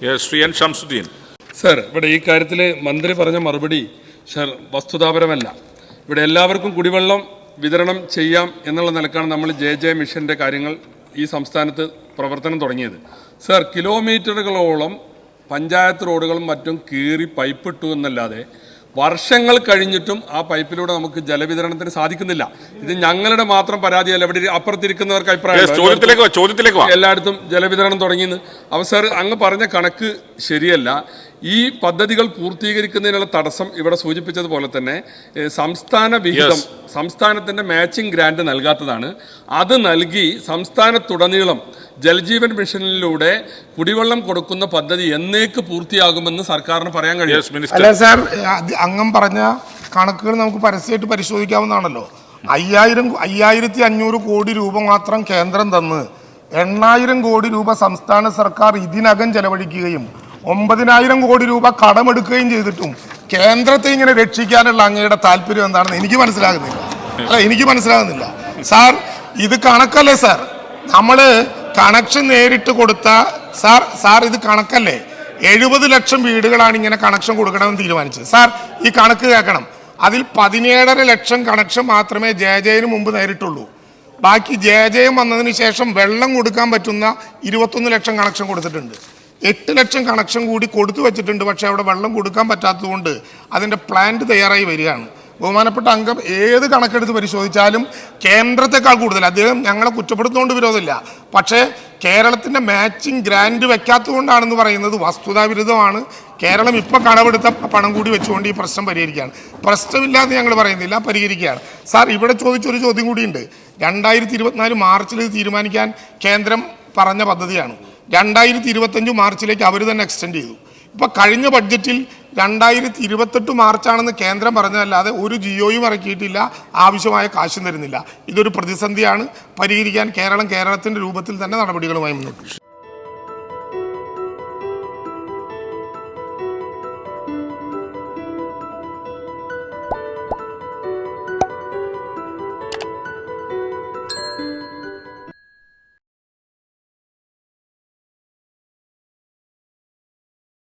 Shri N Shamsuddin. Sir, ഇവിടെ ഈ കാര്യത്തിൽ മന്ത്രി പറഞ്ഞ മറുപടി വസ്തുതാപരമല്ല. ഇവിടെ എല്ലാവർക്കും കുടിവെള്ളം വിതരണം ചെയ്യാം എന്നുള്ള നിലക്കാണ് നമ്മൾ ജെ മിഷൻ്റെ കാര്യങ്ങൾ ഈ സംസ്ഥാനത്ത് പ്രവർത്തനം തുടങ്ങിയത്. സർ, കിലോമീറ്ററുകളോളം പഞ്ചായത്ത് റോഡുകളും മറ്റും കീറി പൈപ്പിട്ടു എന്നല്ലാതെ വർഷങ്ങൾ കഴിഞ്ഞിട്ടും ആ പൈപ്പിലൂടെ നമുക്ക് ജലവിതരണത്തിന് സാധിക്കുന്നില്ല. ഇത് ഞങ്ങളുടെ മാത്രം പരാതിയല്ല, ഇവിടെ അപ്പുറത്തിരിക്കുന്നവർക്ക് അഭിപ്രായം എല്ലായിടത്തും ജലവിതരണം തുടങ്ങിയെന്ന്. അപ്പോൾ സർ, അങ്ങ് പറഞ്ഞ കണക്ക് ശരിയല്ല. ഈ പദ്ധതികൾ പൂർത്തീകരിക്കുന്നതിനുള്ള തടസ്സം ഇവിടെ സൂചിപ്പിച്ചതുപോലെ തന്നെ സംസ്ഥാന വിഹിതം, സംസ്ഥാനത്തിൻ്റെ മാച്ചിങ് ഗ്രാന്റ് നൽകാത്തതാണ്. അത് നൽകി സംസ്ഥാനത്തുടനീളം ജൽജീവൻ മിഷനിലൂടെ കുടിവെള്ളം കൊടുക്കുന്ന പദ്ധതി എന്നേക്ക് പൂർത്തിയാകുമെന്ന് സർക്കാരിന് പറയാൻ കഴിയും. അല്ല സാർ, അങ്ങം പറഞ്ഞ കണക്കുകൾ നമുക്ക് പരസ്യമായിട്ട് പരിശോധിക്കാവുന്നതാണല്ലോ. 5500 കോടി രൂപ മാത്രം കേന്ദ്രം തന്ന് 8000 കോടി രൂപ സംസ്ഥാന സർക്കാർ ഇതിനകം ചെലവഴിക്കുകയും 9000 കോടി രൂപ കടമെടുക്കുകയും ചെയ്തിട്ടും കേന്ദ്രത്തെ ഇങ്ങനെ രക്ഷിക്കാനുള്ള അങ്ങയുടെ താല്പര്യം എന്താണെന്ന് എനിക്ക് മനസ്സിലാകുന്നില്ല. സാർ, ഇത് കണക്കല്ലേ സാർ? നമ്മള് കണക്ഷൻ നേരിട്ട് കൊടുത്ത സാർ ഇത് കണക്കല്ലേ? 70 ലക്ഷം വീടുകളാണ് ഇങ്ങനെ കണക്ഷൻ കൊടുക്കണമെന്ന് തീരുമാനിച്ചത്. സാർ, ഈ കണക്ക് കേൾക്കണം. അതിൽ 17.5 ലക്ഷം കണക്ഷൻ മാത്രമേ ജെ മുമ്പ് നേരിട്ടുള്ളൂ. ബാക്കി ജെ വന്നതിന് ശേഷം വെള്ളം കൊടുക്കാൻ പറ്റുന്ന 21 ലക്ഷം കണക്ഷൻ കൊടുത്തിട്ടുണ്ട്. 8 ലക്ഷം കണക്ഷൻ കൂടി കൊടുത്തു വെച്ചിട്ടുണ്ട്. പക്ഷെ അവിടെ വെള്ളം കൊടുക്കാൻ പറ്റാത്തതുകൊണ്ട് അതിൻ്റെ പ്ലാന്റ് തയ്യാറായി വരികയാണ്. ബഹുമാനപ്പെട്ട അംഗം ഏത് കണക്കെടുത്ത് പരിശോധിച്ചാലും കേന്ദ്രത്തെക്കാൾ കൂടുതൽ, അദ്ദേഹം ഞങ്ങളെ കുറ്റപ്പെടുത്തുകൊണ്ട് വിരോധമില്ല, പക്ഷേ കേരളത്തിൻ്റെ മാച്ചിങ് ഗ്രാന്റ് വെക്കാത്തതുകൊണ്ടാണെന്ന് പറയുന്നത് വസ്തുതാവിരുദ്ധമാണ്. കേരളം ഇപ്പം കടമെടുത്ത പണം കൂടി വെച്ചുകൊണ്ട് ഈ പ്രശ്നം പരിഹരിക്കുകയാണ്. പ്രശ്നമില്ലാതെ ഞങ്ങൾ പറയുന്നില്ല, പരിഹരിക്കുകയാണ്. സാർ, ഇവിടെ ചോദിച്ചൊരു ചോദ്യം കൂടിയുണ്ട്. 2024 മാർച്ചിൽ ഇത് തീരുമാനിക്കാൻ കേന്ദ്രം പറഞ്ഞ പദ്ധതിയാണ്. 2025 മാർച്ചിലേക്ക് അവർ തന്നെ എക്സ്റ്റെൻഡ് ചെയ്തു. ഇപ്പോൾ കഴിഞ്ഞ ബഡ്ജറ്റിൽ 2028 മാർച്ചാണെന്ന് കേന്ദ്രം പറഞ്ഞതല്ലാതെ ഒരു ജിയോയും ഇറക്കിയിട്ടില്ല, ആവശ്യമായ കാശും തരുന്നില്ല. ഇതൊരു പ്രതിസന്ധിയാണ്. പരിഹരിക്കാൻ കേരളത്തിൻ്റെ രൂപത്തിൽ തന്നെ നടപടികളുമായി മുന്നോട്ട്.